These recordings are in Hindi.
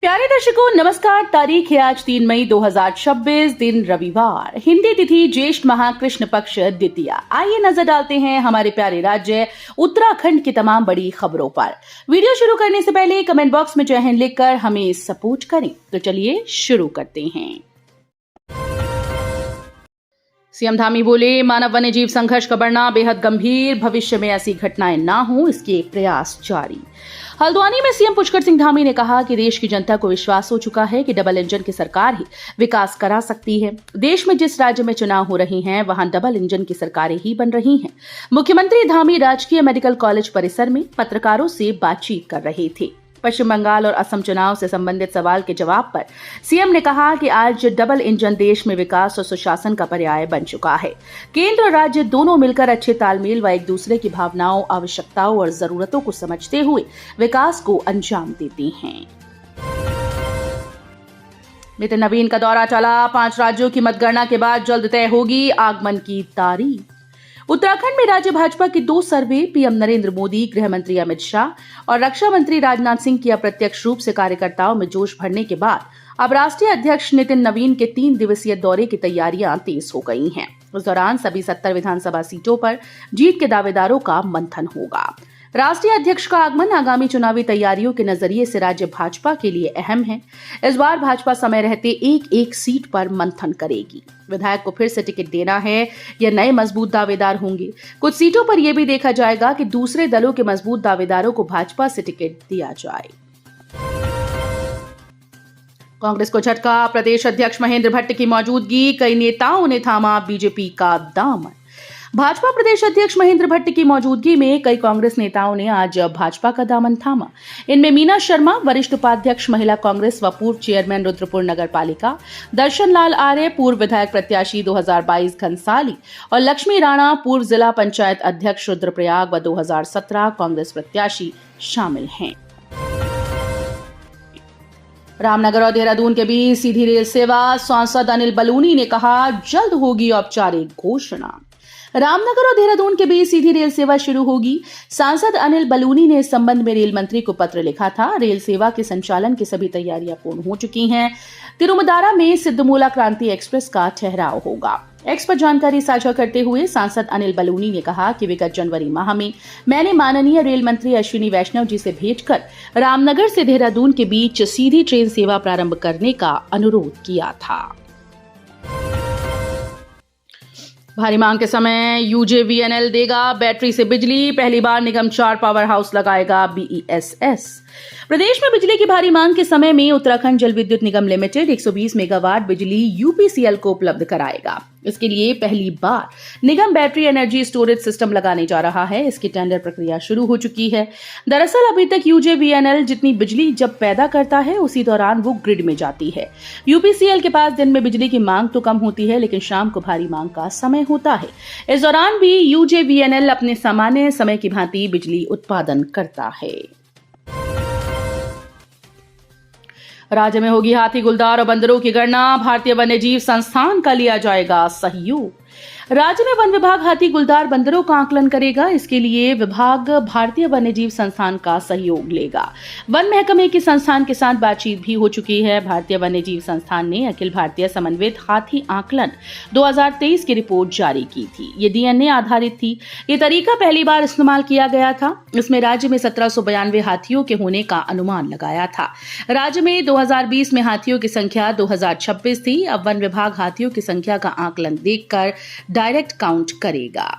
प्यारे दर्शकों नमस्कार। तारीख है आज 3 मई 2026, दिन रविवार, हिंदी तिथि ज्येष्ठ माह कृष्ण पक्ष द्वितीया। आइए नजर डालते हैं हमारे प्यारे राज्य उत्तराखंड की तमाम बड़ी खबरों पर। वीडियो शुरू करने से पहले कमेंट बॉक्स में जय हिंद लिखकर हमें सपोर्ट करें। तो चलिए शुरू करते हैं। सीएम धामी बोले, मानव वन्य जीव संघर्ष का बढ़ना बेहद गंभीर, भविष्य में ऐसी घटनाएं ना हो इसके एक प्रयास जारी। हल्द्वानी में सीएम पुष्कर सिंह धामी ने कहा कि देश की जनता को विश्वास हो चुका है कि डबल इंजन की सरकार ही विकास करा सकती है। देश में जिस राज्य में चुनाव हो रहे हैं वहां डबल इंजन की सरकारें ही बन रही हैं। मुख्यमंत्री धामी राजकीय मेडिकल कॉलेज परिसर में पत्रकारों से बातचीत कर रहे थे। पश्चिम बंगाल और असम चुनाव से संबंधित सवाल के जवाब पर सीएम ने कहा कि आज डबल इंजन देश में विकास और सुशासन का पर्याय बन चुका है। केंद्र और राज्य दोनों मिलकर अच्छे तालमेल व एक दूसरे की भावनाओं, आवश्यकताओं और जरूरतों को समझते हुए विकास को अंजाम देते हैं। नितिन नवीन का दौरा चला, 5 राज्यों की मतगणना के बाद जल्द तय होगी आगमन की तारीख। उत्तराखंड में राज्य भाजपा के 2 सर्वे पीएम नरेंद्र मोदी, गृह मंत्री अमित शाह और रक्षा मंत्री राजनाथ सिंह की अप्रत्यक्ष रूप से कार्यकर्ताओं में जोश भरने के बाद अब राष्ट्रीय अध्यक्ष नितिन नवीन के 3 दिवसीय दौरे की तैयारियां तेज हो गई हैं। उस दौरान सभी 70 विधानसभा सीटों पर जीत के दावेदारों का मंथन होगा। राष्ट्रीय अध्यक्ष का आगमन आगामी चुनावी तैयारियों के नजरिए से राज्य भाजपा के लिए अहम है। इस बार भाजपा समय रहते एक सीट पर मंथन करेगी। विधायक को फिर से टिकट देना है या नए मजबूत दावेदार होंगे। कुछ सीटों पर यह भी देखा जाएगा कि दूसरे दलों के मजबूत दावेदारों को भाजपा से टिकट दिया जाए। कांग्रेस को झटका, प्रदेश अध्यक्ष महेंद्र भट्ट की मौजूदगी, कई नेताओं ने थामा बीजेपी का दामन। भाजपा प्रदेश अध्यक्ष महेंद्र भट्ट की मौजूदगी में कई कांग्रेस नेताओं ने आज भाजपा का दामन थामा। इनमें मीना शर्मा, वरिष्ठ उपाध्यक्ष महिला कांग्रेस व पूर्व चेयरमैन रुद्रपुर नगर पालिका, दर्शन लाल आर्य, पूर्व विधायक प्रत्याशी 2022 घनसाली और लक्ष्मी राणा, पूर्व जिला पंचायत अध्यक्ष रुद्रप्रयाग व 2017 कांग्रेस प्रत्याशी शामिल हैं। रामनगर और देहरादून के बीच सीधी रेल सेवा, सांसद अनिल बलूनी ने कहा जल्द होगी औपचारिक घोषणा। रामनगर और देहरादून के बीच सीधी रेल सेवा शुरू होगी। सांसद अनिल बलूनी ने इस संबंध में रेल मंत्री को पत्र लिखा था। रेल सेवा के संचालन की सभी तैयारियां पूर्ण हो चुकी हैं। तिरुमदारा में सिद्धमूला क्रांति एक्सप्रेस का ठहराव होगा। एक्स पर जानकारी साझा करते हुए सांसद अनिल बलूनी ने कहा कि विगत जनवरी माह में मैंने माननीय रेल मंत्री अश्विनी वैष्णव जी से भेंट कर रामनगर से देहरादून के बीच सीधी ट्रेन सेवा प्रारंभ करने का अनुरोध किया था। भारी मांग के समय यूजेवीएनएल देगा बैटरी से बिजली, पहली बार निगम 4 पावर हाउस लगाएगा बीईएसएस। प्रदेश में बिजली की भारी मांग के समय में उत्तराखंड जल विद्युत निगम लिमिटेड 120 मेगावाट बिजली यूपीसीएल को उपलब्ध कराएगा। इसके लिए पहली बार निगम बैटरी एनर्जी स्टोरेज सिस्टम लगाने जा रहा है। इसकी टेंडर प्रक्रिया शुरू हो चुकी है। दरअसल अभी तक यूजेवीएनएल जितनी बिजली जब पैदा करता है उसी दौरान वो ग्रिड में जाती है। यूपीसीएल के पास दिन में बिजली की मांग तो कम होती है, लेकिन शाम को भारी मांग का समय होता है। इस दौरान भी यूजेवीएनएल अपने सामान्य समय की भांति बिजली उत्पादन करता है। राज्य में होगी हाथी, गुलदार और बंदरों की गणना, भारतीय वन्यजीव संस्थान का लिया जाएगा सहयोग। राज्य में वन विभाग हाथी, गुलदार, बंदरों का आकलन करेगा। इसके लिए विभाग भारतीय वन्यजीव संस्थान का सहयोग लेगा। वन महकमे के संस्थान के साथ बातचीत भी हो चुकी है। भारतीय वन्यजीव संस्थान ने अखिल भारतीय समन्वित हाथी आकलन 2023 की रिपोर्ट जारी की थी। ये डीएनए आधारित थी। ये तरीका पहली बार इस्तेमाल किया गया था। इसमें राज्य में 1792 हाथियों के होने का अनुमान लगाया था। राज्य में 2020 में हाथियों की संख्या 2026 थी। अब वन विभाग हाथियों की संख्या का आकलन देखकर डायरेक्ट काउंट करेगा।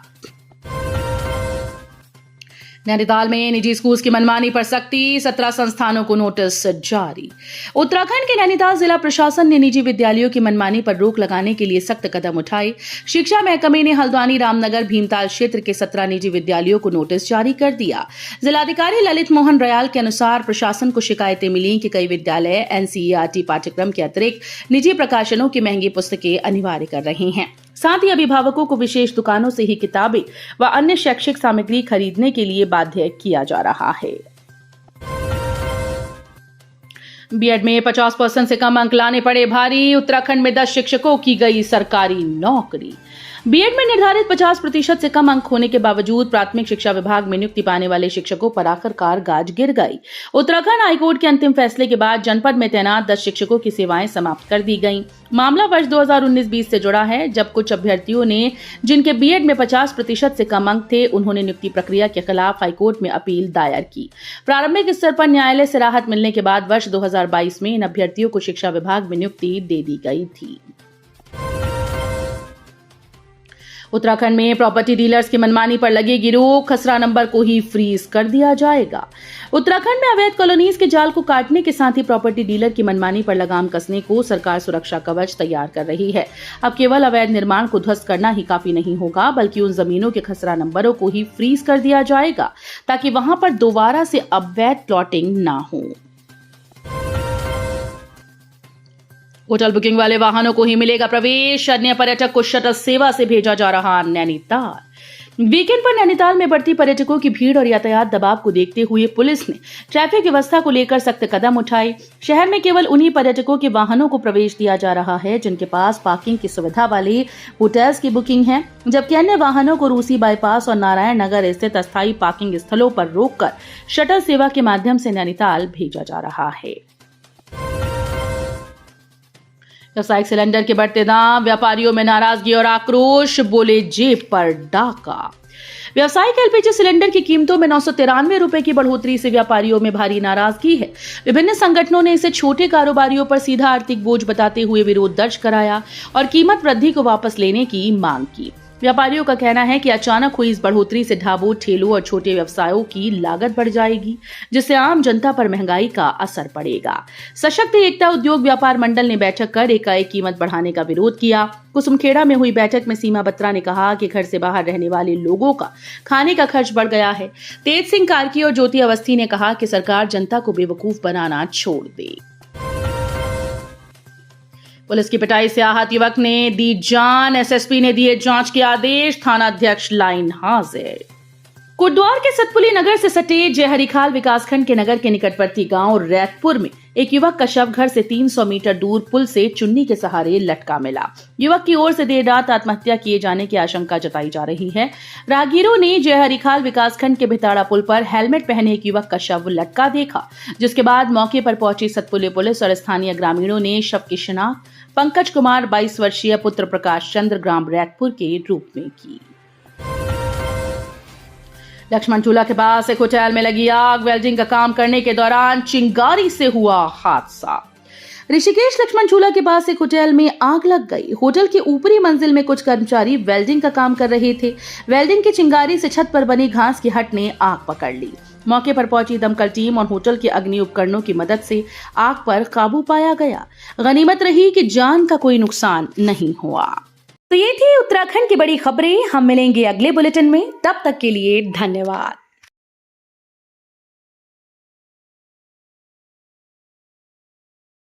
नैनीताल में निजी स्कूल की मनमानी पर सख्ती, 17 संस्थानों को नोटिस जारी। उत्तराखंड के नैनीताल जिला प्रशासन ने निजी विद्यालयों की मनमानी पर रोक लगाने के लिए सख्त कदम उठाए। शिक्षा महकमे ने हल्द्वानी, रामनगर, भीमताल क्षेत्र के 17 निजी विद्यालयों को नोटिस जारी कर दिया। जिलाधिकारी ललित मोहन रयाल के अनुसार प्रशासन को शिकायतें मिली कि कई विद्यालय एनसीईआरटी पाठ्यक्रम के अतिरिक्त निजी प्रकाशनों की महंगी पुस्तकें अनिवार्य कर रहे हैं। साथ ही अभिभावकों को विशेष दुकानों से ही किताबें व अन्य शैक्षिक सामग्री खरीदने के लिए बाध्य किया जा रहा है। बीएड में 50% से कम अंक लाने पड़े भारी, उत्तराखंड में 10 शिक्षकों की गई सरकारी नौकरी। बीएड में निर्धारित 50% से कम अंक होने के बावजूद प्राथमिक शिक्षा विभाग में नियुक्ति पाने वाले शिक्षकों पर आखिरकार गाज गिर गई। उत्तराखंड हाईकोर्ट के अंतिम फैसले के बाद जनपद में तैनात 10 शिक्षकों की सेवाएं समाप्त कर दी गईं। मामला वर्ष 2019-20 से जुड़ा है, जब कुछ अभ्यर्थियों ने जिनके बीएड में 50% से कम अंक थे, उन्होंने नियुक्ति प्रक्रिया के खिलाफ हाईकोर्ट में अपील दायर की। प्रारंभिक स्तर पर न्यायालय से राहत मिलने के बाद वर्ष 2022 में इन अभ्यर्थियों को शिक्षा विभाग में नियुक्ति दे दी गई थी। उत्तराखंड में प्रॉपर्टी डीलर्स की मनमानी पर लगेगी रोक, खसरा नंबर को ही फ्रीज कर दिया जाएगा। उत्तराखंड में अवैध कॉलोनीज के जाल को काटने के साथ ही प्रॉपर्टी डीलर की मनमानी पर लगाम कसने को सरकार सुरक्षा कवच तैयार कर रही है। अब केवल अवैध निर्माण को ध्वस्त करना ही काफी नहीं होगा, बल्कि उन जमीनों के खसरा नंबरों को ही फ्रीज कर दिया जाएगा ताकि वहां पर दोबारा से अवैध प्लॉटिंग ना हो। होटल बुकिंग वाले वाहनों को ही मिलेगा प्रवेश, अन्य पर्यटक को शटल सेवा से भेजा जा रहा नैनीताल। वीकेंड पर नैनीताल में बढ़ती पर्यटकों की भीड़ और यातायात दबाव को देखते हुए पुलिस ने ट्रैफिक व्यवस्था को लेकर सख्त कदम उठाए। शहर में केवल उन्हीं पर्यटकों के वाहनों को प्रवेश दिया जा रहा है जिनके पास पार्किंग की सुविधा वाले होटल्स की बुकिंग है, जबकि अन्य वाहनों को रूसी बाईपास और नारायण नगर स्थित अस्थायी पार्किंग स्थलों पर रोककर शटल सेवा के माध्यम से नैनीताल भेजा जा रहा है। व्यावसायिक सिलेंडर के बढ़ते दाम, व्यापारियों में नाराजगी और आक्रोश, बोले जेब पर डाका। व्यावसायिक एलपीजी सिलेंडर की कीमतों में 993 रुपए की बढ़ोतरी से व्यापारियों में भारी नाराजगी है। विभिन्न संगठनों ने इसे छोटे कारोबारियों पर सीधा आर्थिक बोझ बताते हुए विरोध दर्ज कराया और कीमत वृद्धि को वापस लेने की मांग की। व्यापारियों का कहना है कि अचानक हुई इस बढ़ोतरी से ढाबों, ठेलों और छोटे व्यवसायों की लागत बढ़ जाएगी, जिससे आम जनता पर महंगाई का असर पड़ेगा। सशक्त एकता उद्योग व्यापार मंडल ने बैठक कर एकाएक कीमत बढ़ाने का विरोध किया। कुसुमखेड़ा में हुई बैठक में सीमा बत्रा ने कहा कि घर से बाहर रहने वाले लोगों का खाने का खर्च बढ़ गया है। तेज सिंह कार्की और ज्योति अवस्थी ने कहा कि सरकार जनता को बेवकूफ बनाना छोड़ दे। पुलिस की पिटाई से आहत युवक ने दी जान, एसएसपी ने दिए जांच के आदेश, थानाध्यक्ष लाइन हाजिर। कोटद्वार के सतपुली नगर से सटे जयहरीखाल विकासखंड के नगर के निकटवर्ती गांव रैतपुर में एक युवक का शव घर से 300 मीटर दूर पुल से चुन्नी के सहारे लटका मिला। युवक की ओर से देर रात आत्महत्या किए जाने की आशंका जताई जा रही है। राहगीरों ने जयहरीखाल विकासखंड के भिताड़ा पुल पर हेलमेट पहने एक युवक का शव लटका देखा, जिसके बाद मौके पर पहुंची सतपुली पुलिस और स्थानीय ग्रामीणों ने शव की शिनाख्त पंकज कुमार 22 वर्षीय पुत्र प्रकाश चंद्र ग्राम रैतपुर के रूप में की। लक्ष्मण झूला के पास एक होटल में लगी आग, वेल्डिंग का काम करने के दौरान चिंगारी से हुआ हादसा। ऋषिकेश लक्ष्मण झूला के पास एक होटल में आग लग गई। होटल की ऊपरी मंजिल में कुछ कर्मचारी वेल्डिंग का काम कर रहे थे। वेल्डिंग की चिंगारी से छत पर बनी घास की हट ने आग पकड़ ली। मौके पर पहुंची दमकल टीम और होटल के अग्नि उपकरणों की मदद से आग पर काबू पाया गया। गनीमत रही कि जान का कोई नुकसान नहीं हुआ। तो ये थी उत्तराखंड की बड़ी खबरें। हम मिलेंगे अगले बुलेटिन में, तब तक के लिए धन्यवाद।